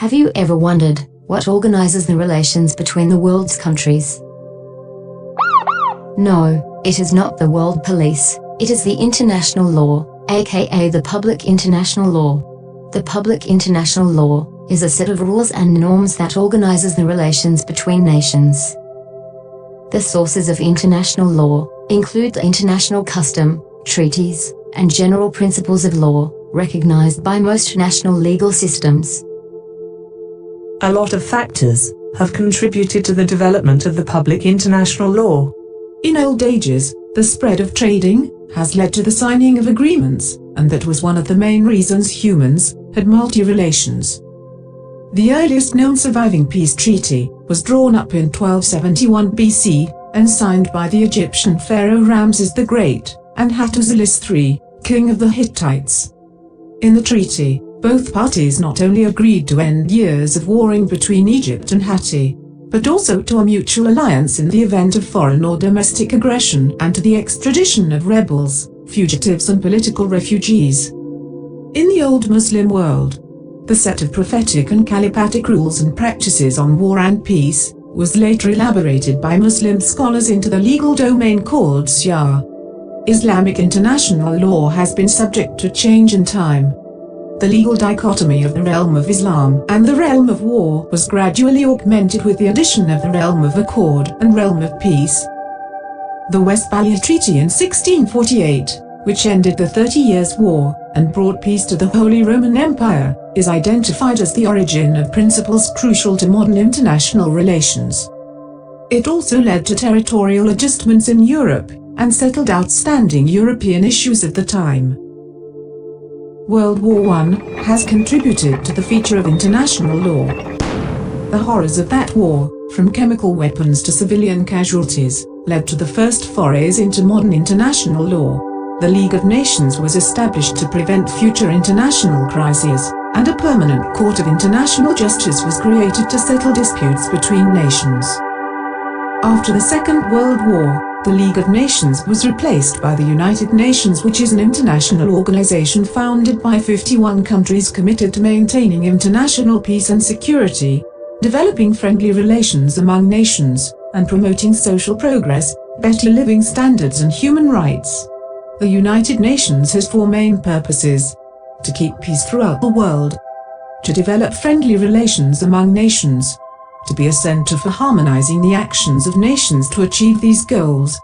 Have you ever wondered what organizes the relations between the world's countries? No, it is not the world police. It is the international law, aka the public international law. The public international law is a set of rules and norms that organizes the relations between nations. The sources of international law include the international custom, treaties, and general principles of law, recognized by most national legal systems. A lot of factors have contributed to the development of the public international law. In old ages, the spread of trading has led to the signing of agreements, and that was one of the main reasons humans had multi-relations. The earliest known surviving peace treaty was drawn up in 1271 BC and signed by the Egyptian pharaoh Ramses the Great and Hattusilus III, king of the Hittites. In the treaty, both parties not only agreed to end years of warring between Egypt and Hatti, but also to a mutual alliance in the event of foreign or domestic aggression and to the extradition of rebels, fugitives and political refugees. In the old Muslim world, the set of prophetic and caliphatic rules and practices on war and peace was later elaborated by Muslim scholars into the legal domain called Sharia. Islamic international law has been subject to change in time. The legal dichotomy of the realm of Islam and the realm of war was gradually augmented with the addition of the realm of accord and realm of peace. The Westphalia Treaty in 1648, which ended the 30 Years' War and brought peace to the Holy Roman Empire, is identified as the origin of principles crucial to modern international relations. It also led to territorial adjustments in Europe and settled outstanding European issues of the time. World War I has contributed to the feature of international law. The horrors of that war, from chemical weapons to civilian casualties, led to the first forays into modern international law. The League of Nations was established to prevent future international crises, and a permanent court of international justice was created to settle disputes between nations. After the Second World War, the League of Nations was replaced by the United Nations, which is an international organization founded by 51 countries committed to maintaining international peace and security, developing friendly relations among nations, and promoting social progress, better living standards and human rights. The United Nations has four main purposes: to keep peace throughout the world, to develop friendly relations among nations, to be a center for harmonizing the actions of nations to achieve these goals,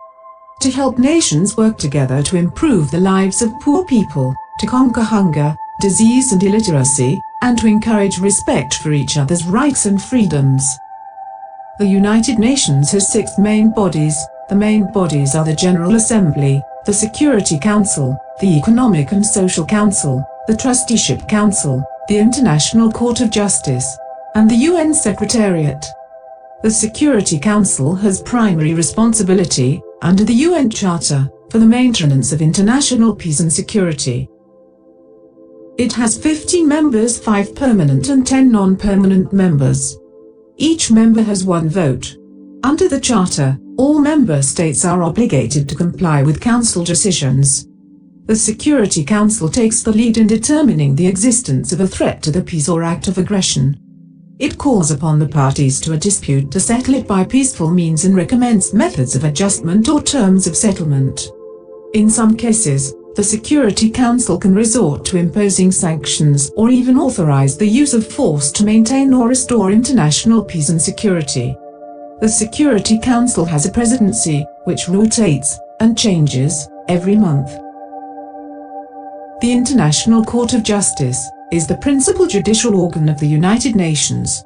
to help nations work together to improve the lives of poor people, to conquer hunger, disease and illiteracy, and to encourage respect for each other's rights and freedoms. The United Nations has six main bodies. The main bodies are the General Assembly, the Security Council, the Economic and Social Council, the Trusteeship Council, the International Court of Justice, and the UN Secretariat. The Security Council has primary responsibility, under the UN Charter, for the maintenance of international peace and security. It has 15 members, 5 permanent and 10 non-permanent members. Each member has one vote. Under the Charter, all member states are obligated to comply with Council decisions. The Security Council takes the lead in determining the existence of a threat to the peace or act of aggression. It calls upon the parties to a dispute to settle it by peaceful means and recommends methods of adjustment or terms of settlement. In some cases, the Security Council can resort to imposing sanctions or even authorize the use of force to maintain or restore international peace and security. The Security Council has a presidency, which rotates and changes every month. The International Court of Justice is the principal judicial organ of the United Nations.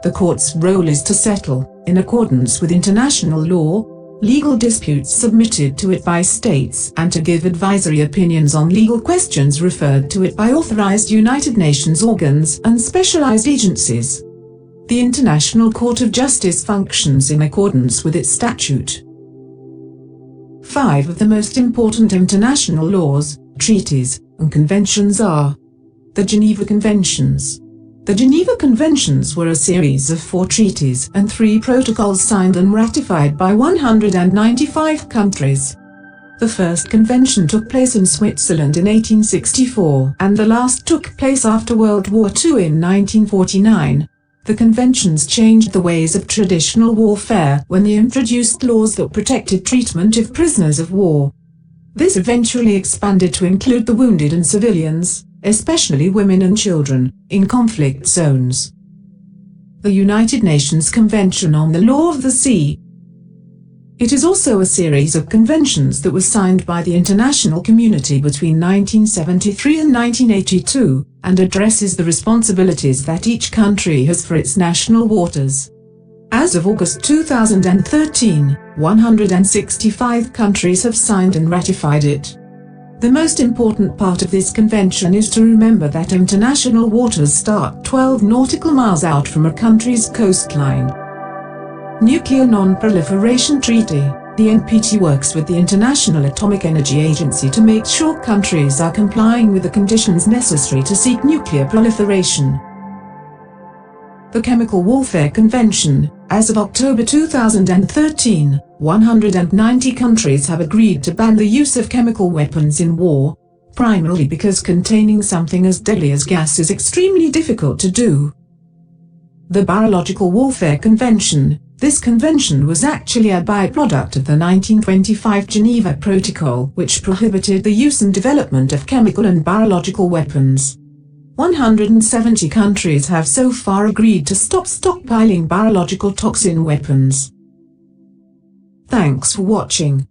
The court's role is to settle, in accordance with international law, legal disputes submitted to it by states and to give advisory opinions on legal questions referred to it by authorized United Nations organs and specialized agencies. The International Court of Justice functions in accordance with its statute. 5 of the most important international laws, treaties, and conventions are: the Geneva Conventions. The Geneva Conventions were a series of 4 treaties and 3 protocols signed and ratified by 195 countries. The first convention took place in Switzerland in 1864, and the last took place after World War II in 1949. The conventions changed the ways of traditional warfare when they introduced laws that protected treatment of prisoners of war. This eventually expanded to include the wounded and civilians, especially women and children, in conflict zones. The United Nations Convention on the Law of the Sea. It is also a series of conventions that was signed by the international community between 1973 and 1982, and addresses the responsibilities that each country has for its national waters. As of August 2013, 165 countries have signed and ratified it. The most important part of this convention is to remember that international waters start 12 nautical miles out from a country's coastline. Nuclear Non-Proliferation Treaty. The NPT works with the International Atomic Energy Agency to make sure countries are complying with the conditions necessary to seek nuclear proliferation. The Chemical Warfare Convention. As of October 2013, 190 countries have agreed to ban the use of chemical weapons in war, primarily because containing something as deadly as gas is extremely difficult to do. The Biological Warfare Convention. This convention was actually a byproduct of the 1925 Geneva Protocol, which prohibited the use and development of chemical and biological weapons. 170 countries have so far agreed to stop stockpiling biological toxin weapons. Thanks for watching.